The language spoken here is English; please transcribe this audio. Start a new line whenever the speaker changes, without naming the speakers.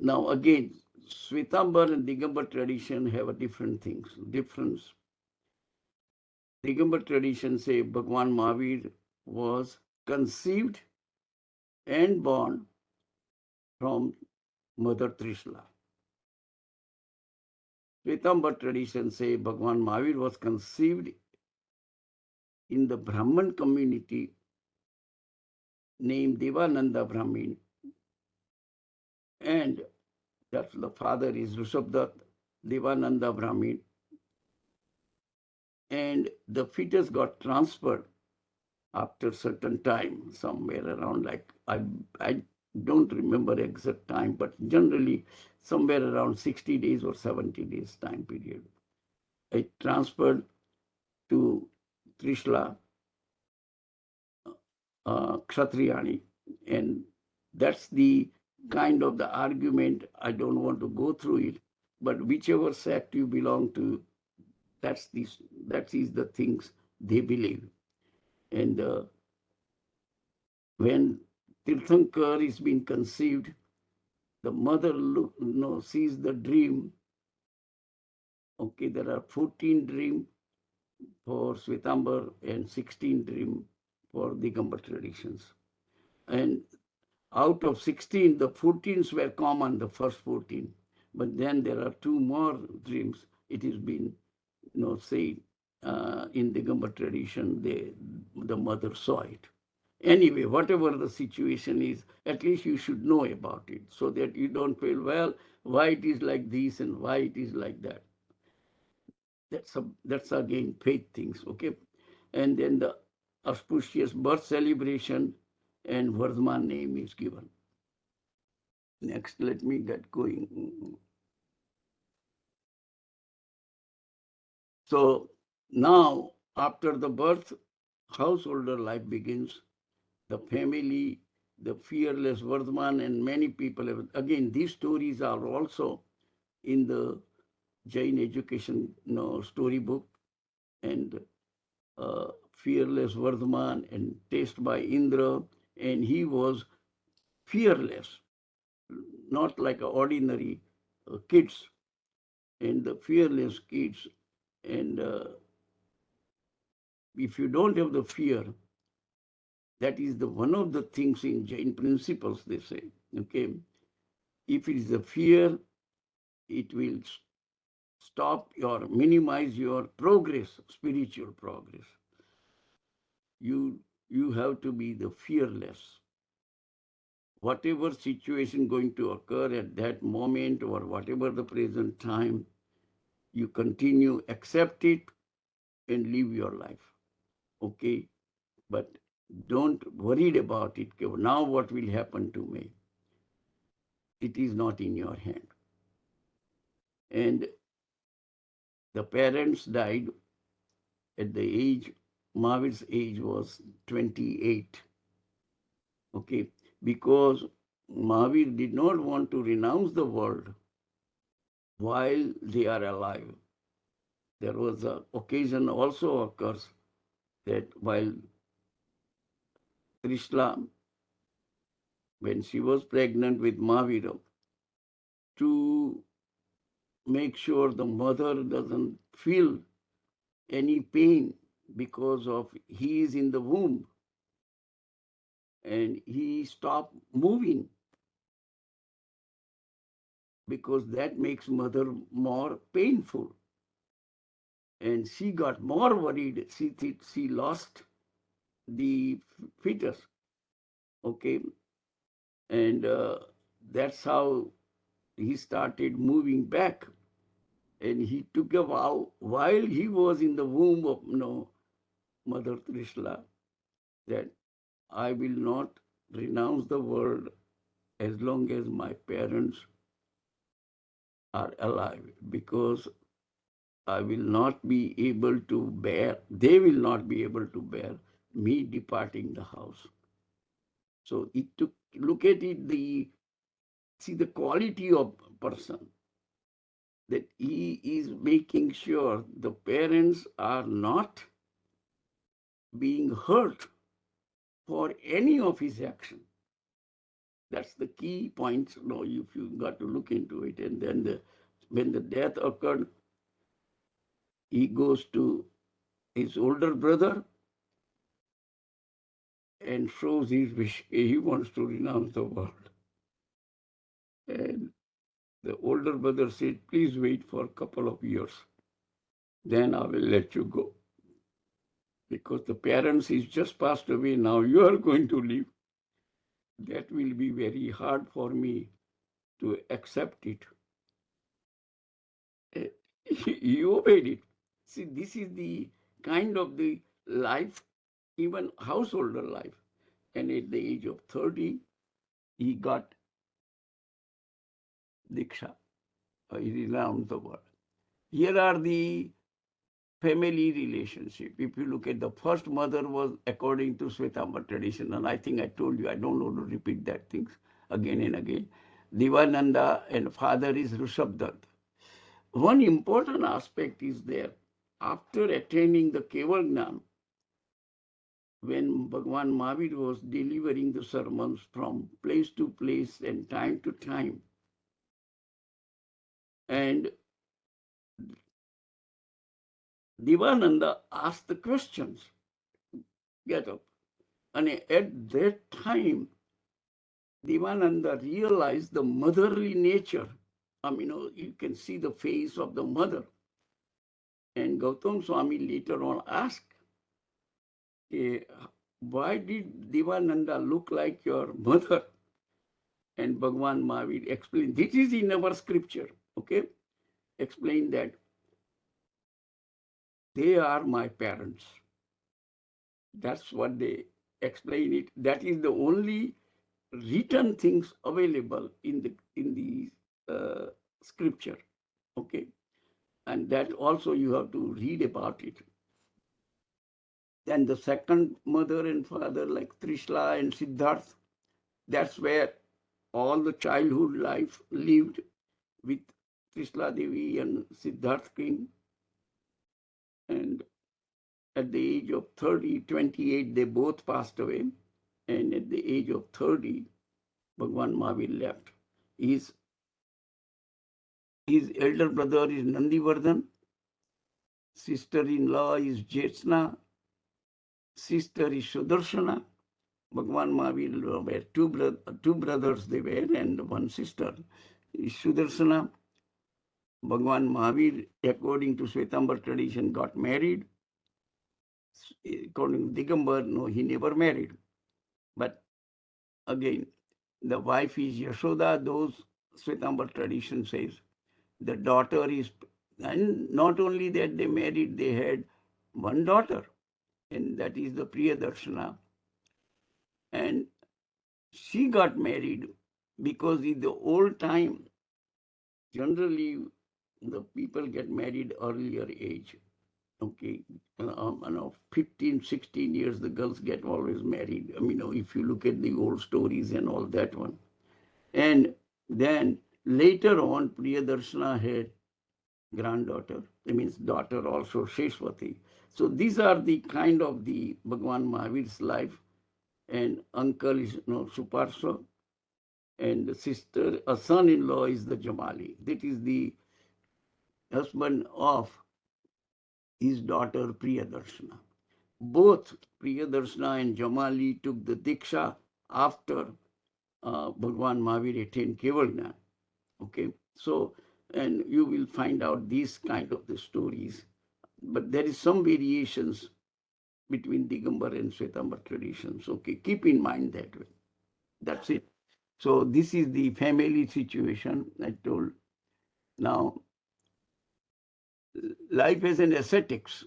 Now again, Shwetambar and Digambar tradition have a different things. Difference. Digambar tradition say Bhagwan Mahavir was conceived and born from Mother Trishla. Shwetambar tradition say Bhagwan Mahavir was conceived in the Brahman community named Devananda Brahmin, and that's the father is Rishabdat Devananda Brahmin, and the fetus got transferred after certain time, somewhere around like I don't remember exact time, but generally somewhere around 60 days or 70 days time period. It transferred to Trishla Kshatriyani, and that's the kind of the argument. I don't want to go through it, but whichever sect you belong to, that's the that is the things they believe. And when Tirthankar is being conceived, the mother sees the dream. Okay, there are 14 dreams for Swetambar and 16 dreams for Digambar traditions. And out of 16, the 14s were common, the first 14. But then there are two more dreams. It has been, said in Digambar tradition, the mother saw it. Anyway, whatever the situation is, at least you should know about it so that you don't feel, well, why it is like this and why it is like that. That's again faith things, okay? And then the auspicious birth celebration and Vardhaman name is given. Next, let me get going. So now, after the birth, householder life begins. The family, the fearless Vardhaman, and many people have. Again, these stories are also in the Jain Education storybook, and fearless Vardhaman and taste by Indra, and he was fearless, not like ordinary kids, and the fearless kids. And if you don't have the fear, that is the one of the things in Jain principles they say. Okay, if it is a fear, it will stop or minimize your progress, spiritual progress. You have to be the fearless. Whatever situation going to occur at that moment or whatever the present time, you continue, accept it, and live your life. Okay, but don't worry about it. Now what will happen to me? It is not in your hand. And the parents died at the age, Mahavir's age was 28. Okay, because Mahavir did not want to renounce the world while they are alive. There was an occasion also occurs that while Trishla, when she was pregnant with Mahavira, to make sure the mother doesn't feel any pain because of he is in the womb, and he stopped moving because that makes mother more painful, and she got more worried. She lost the fetus. Okay, and that's how he started moving back, and he took a vow while he was in the womb of Mother Trishla that I will not renounce the world as long as my parents are alive, because I will not be able to bear, they will not be able to bear me departing the house. So it took, look at it, see the quality of person, that he is making sure the parents are not being hurt for any of his action. That's the key point. No, if you got to look into it. And then when the death occurred, he goes to his older brother and shows his wish. He wants to renounce the world. And the older brother said, please wait for a couple of years. Then I will let you go. Because the parents is just passed away. Now you are going to leave. That will be very hard for me to accept it. He obeyed it. See, this is the kind of the life, even householder life. And at the age of 30, he got Diksha. He renounced the world. Here are the family relationship. If you look at the first mother was according to Swetambar tradition, and I think I told you, I don't want to repeat that things again and again. Divananda and father is Rishabdant. One important aspect is there. After attaining the Keval Gnan, when Bhagwan Mahavir was delivering the sermons from place to place and time to time, and Divananda asked the questions, get up. And at that time, Divananda realized the motherly nature. I mean, you can see the face of the mother. And Gautam Swami later on asked, why did Divananda look like your mother? And Bhagwan Mahavir explained, this is in our scripture, okay? Explained that they are my parents. That's what they explain it. That is the only written things available in the scripture, okay? And that also you have to read about it. Then the second mother and father, like Trishla and Siddharth, that's where all the childhood life lived with Trishla Devi and Siddharth King. And at the age of 30, 28, they both passed away. And at the age of 30, Bhagwan Mahavir left. His elder brother is Nandivardhan, sister-in-law is Jetsna, sister is Sudarshana. Bhagwan Mahavir were two brothers they were, and one sister is Sudarshana. Bhagwan Mahavir, according to Swetambar tradition, got married. According to Digambar, no, he never married. But again, the wife is Yashoda. Those Swetambar tradition says the daughter is, and not only that they married, they had one daughter, and that is the Priyadarshana. And she got married because in the old time, generally the people get married earlier age. Okay, 15, 16 years, the girls get always married. I mean, if you look at the old stories and all that one. And then later on, Priyadarshana had granddaughter, that means daughter also, Sheshwati. So these are the kind of the Bhagwan Mahavir's life. And uncle is Suparswa, and the sister, a son-in-law is the Jamali. That is the husband of his daughter Priyadarshana. Both Priyadarshana and Jamali took the Diksha after Bhagwan Mahavir attained Keval Gnan. Okay, so, and you will find out these kind of the stories. But there is some variations between Digambar and Swetambar traditions. Okay, keep in mind that way. That's it. So this is the family situation I told. Now, life as an ascetics.